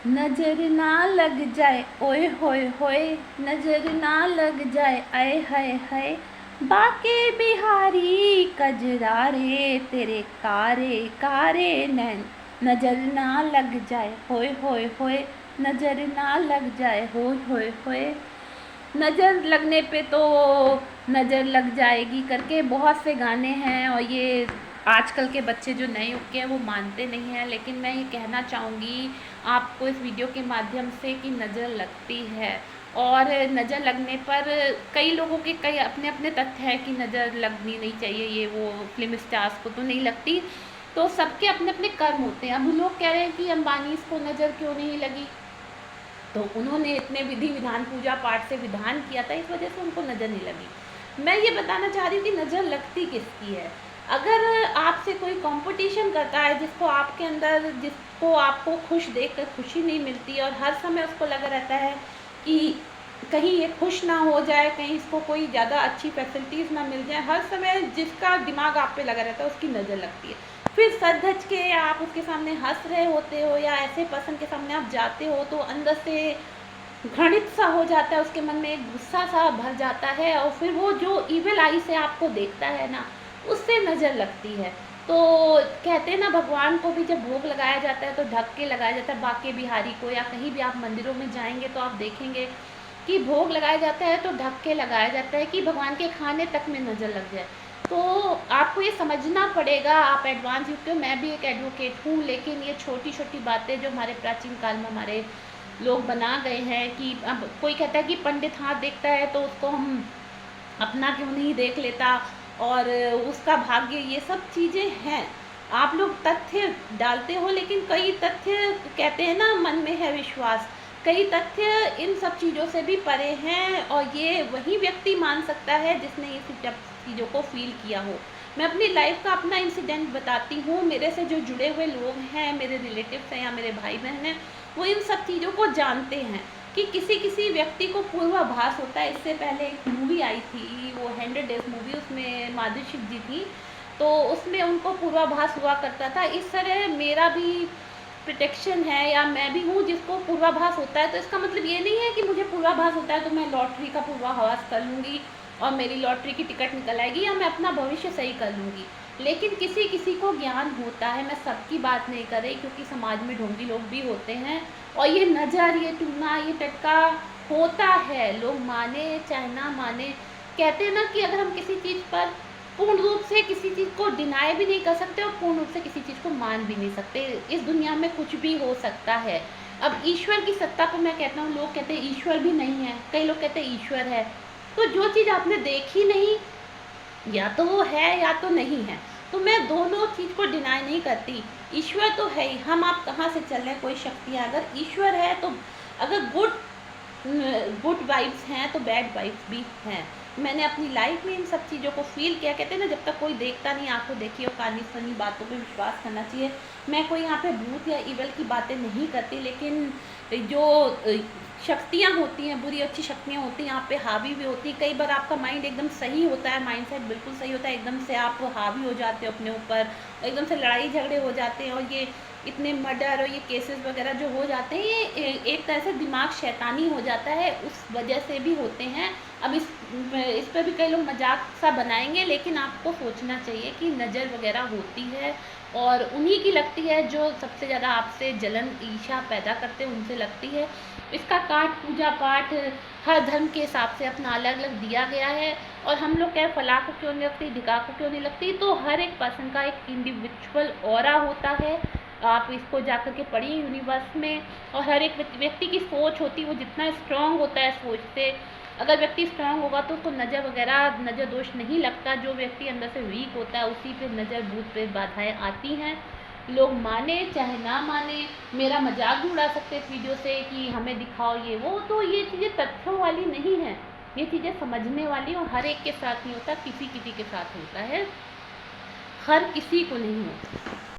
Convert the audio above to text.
नजर ना लग जाए ओए होए होए, नजर ना लग जाए आए हाय हाय, बाके बिहारी कजरारे तेरे कारे कारे नैन, नजर ना लग जाए होए होए होए, नजर ना लग जाए होए होए होए। नज़र लगने पे तो नज़र लग जाएगी करके बहुत से गाने हैं, और ये आजकल के बच्चे जो नए युग के हैं वो मानते नहीं हैं, लेकिन मैं ये कहना चाहूँगी आपको इस वीडियो के माध्यम से कि नज़र लगती है। और नज़र लगने पर कई लोगों के कई अपने अपने तथ्य हैं कि नज़र लगनी नहीं चाहिए, ये वो फिल्म स्टार्स को तो नहीं लगती, तो सबके अपने अपने कर्म होते हैं। अब लोग कह रहे हैं कि अंबानी को नज़र क्यों नहीं लगी, तो उन्होंने इतने विधि विधान पूजा पाठ से विधान किया था, इस वजह से उनको नज़र नहीं लगी। मैं ये बताना चाह रही हूँ कि नज़र लगती किसकी है। अगर आपसे कोई कंपटीशन करता है जिसको आपको खुश देखकर खुशी नहीं मिलती, और हर समय उसको लगा रहता है कि कहीं ये खुश ना हो जाए, कहीं इसको कोई ज़्यादा अच्छी फैसिलिटीज़ ना मिल जाए, हर समय जिसका दिमाग आप पे लगा रहता है उसकी नज़र लगती है। फिर सज धज के आप उसके सामने हंस रहे होते हो, या ऐसे पर्सन के सामने आप जाते हो तो अंदर से घृणित सा हो जाता है, उसके मन में एक गुस्सा सा भर जाता है, और फिर वो जो इविल आई से आपको देखता है ना, उससे नज़र लगती है। तो कहते हैं ना, भगवान को भी जब भोग लगाया जाता है तो ढक के लगाया जाता है। बाके बिहारी को या कहीं भी आप मंदिरों में जाएंगे तो आप देखेंगे कि भोग लगाया जाता है तो ढक के लगाया जाता है कि भगवान के खाने तक में नज़र लग जाए। तो आपको ये समझना पड़ेगा, आप एडवांस युग के हो, मैं भी एक एडवोकेट हूँ, लेकिन ये छोटी छोटी बातें जो हमारे प्राचीन काल में हमारे लोग बना गए हैं, कि अब कोई कहता है कि पंडित हाथ देखता है तो उसको हम अपना क्यों नहीं देख लेता, और उसका भाग्य, ये सब चीज़ें हैं। आप लोग तथ्य डालते हो, लेकिन कई तथ्य कहते हैं ना, मन में है विश्वास, कई तथ्य इन सब चीज़ों से भी परे हैं, और ये वही व्यक्ति मान सकता है जिसने ये सब चीज़ों को फील किया हो। मैं अपनी लाइफ का अपना इंसिडेंट बताती हूँ। मेरे से जो जुड़े हुए लोग हैं, मेरे रिलेटिव्स हैं या मेरे भाई बहन हैं, वो इन सब चीज़ों को जानते हैं कि किसी किसी व्यक्ति को पूर्वाभास होता है। इससे पहले एक मूवी आई थी, वो 100 डेज मूवी, उसमें माधुरी दीक्षित जी थी, तो उसमें उनको पूर्वाभास हुआ करता था। इस तरह मेरा भी प्रोटेक्शन है, या मैं भी हूँ जिसको पूर्वाभास होता है। तो इसका मतलब ये नहीं है कि मुझे पूर्वाभास होता है तो मैं लॉटरी का पूर्वाभास कर लूँगी और मेरी लॉटरी की टिकट निकल आएगी, या मैं अपना भविष्य सही कर लूँगी। लेकिन किसी किसी को ज्ञान होता है, मैं सबकी बात नहीं कर रही, क्योंकि समाज में ढोंगी लोग भी होते हैं, और ये नज़र, ये टूना, ये टटका होता है, लोग माने चाहे ना माने। कहते हैं ना कि अगर हम किसी चीज़ पर पूर्ण रूप से किसी चीज़ को डिनाई भी नहीं कर सकते और पूर्ण रूप से किसी चीज़ को मान भी नहीं सकते, इस दुनिया में कुछ भी हो सकता है। अब ईश्वर की सत्ता पर मैं कहता हूँ, लोग कहते हैं ईश्वर भी नहीं है, कई लोग कहते हैं ईश्वर है। तो जो चीज़ आपने देखी नहीं, या तो वो है या तो नहीं है, तो मैं दोनों चीज़ को डिनाई नहीं करती। ईश्वर तो है ही, हम आप कहाँ से चल रहे हैं, कोई शक्तियाँ, अगर ईश्वर है तो अगर गुड वाइब्स हैं तो बैड वाइब्स भी हैं। मैंने अपनी लाइफ में इन सब चीज़ों को फील किया। कहते हैं ना, जब तक कोई देखता नहीं, आंखों देखी और कानी सुनी बातों पे विश्वास करना चाहिए। मैं कोई यहाँ पे भूत या इवल की बातें नहीं करती, लेकिन जो शक्तियाँ होती हैं, बुरी अच्छी शक्तियाँ होती हैं, यहाँ पे हावी भी होती हैं। कई बार आपका माइंड एकदम सही होता है, माइंड सेट बिल्कुल सही होता है, एकदम से आप हावी हो जाते हो अपने ऊपर, एकदम से लड़ाई झगड़े हो जाते हैं, और ये इतने मर्डर और ये केसेस वगैरह जो हो जाते हैं, ये एक तरह से दिमाग शैतानी हो जाता है, उस वजह से भी होते हैं। अब इस पर भी कई लोग मजाक सा बनाएंगे, लेकिन आपको सोचना चाहिए कि नज़र वगैरह होती है, और उन्हीं की लगती है जो सबसे ज़्यादा आपसे जलन ईर्ष्या पैदा करते हैं, उनसे लगती है। इसका काट पूजा पाठ हर धर्म के हिसाब से अपना अलग अलग दिया गया है, और हम लोग क्या फलां को क्यों नहीं लगती, ढिका को क्यों नहीं लगती, तो हर एक पर्सन का एक इंडिविजुअल ऑरा होता है। आप इसको जाकर के पढ़िए यूनिवर्स में, और हर एक व्यक्ति की सोच होती है, वो जितना स्ट्रांग होता है सोच से, अगर व्यक्ति स्ट्रांग होगा तो उसको नज़र वगैरह नज़र दोष नहीं लगता। जो व्यक्ति अंदर से वीक होता है उसी पे नज़र भूत पे बाधाएं आती हैं। लोग माने चाहे ना माने, मेरा मजाक भी उड़ा सकते इस वीडियो से कि हमें दिखाओ ये वो, तो ये चीज़ें तथ्यों वाली नहीं है, ये चीज़ें समझने वाली, और हर एक के साथ नहीं होता, किसी किसी के साथ होता है, हर किसी को नहीं होता।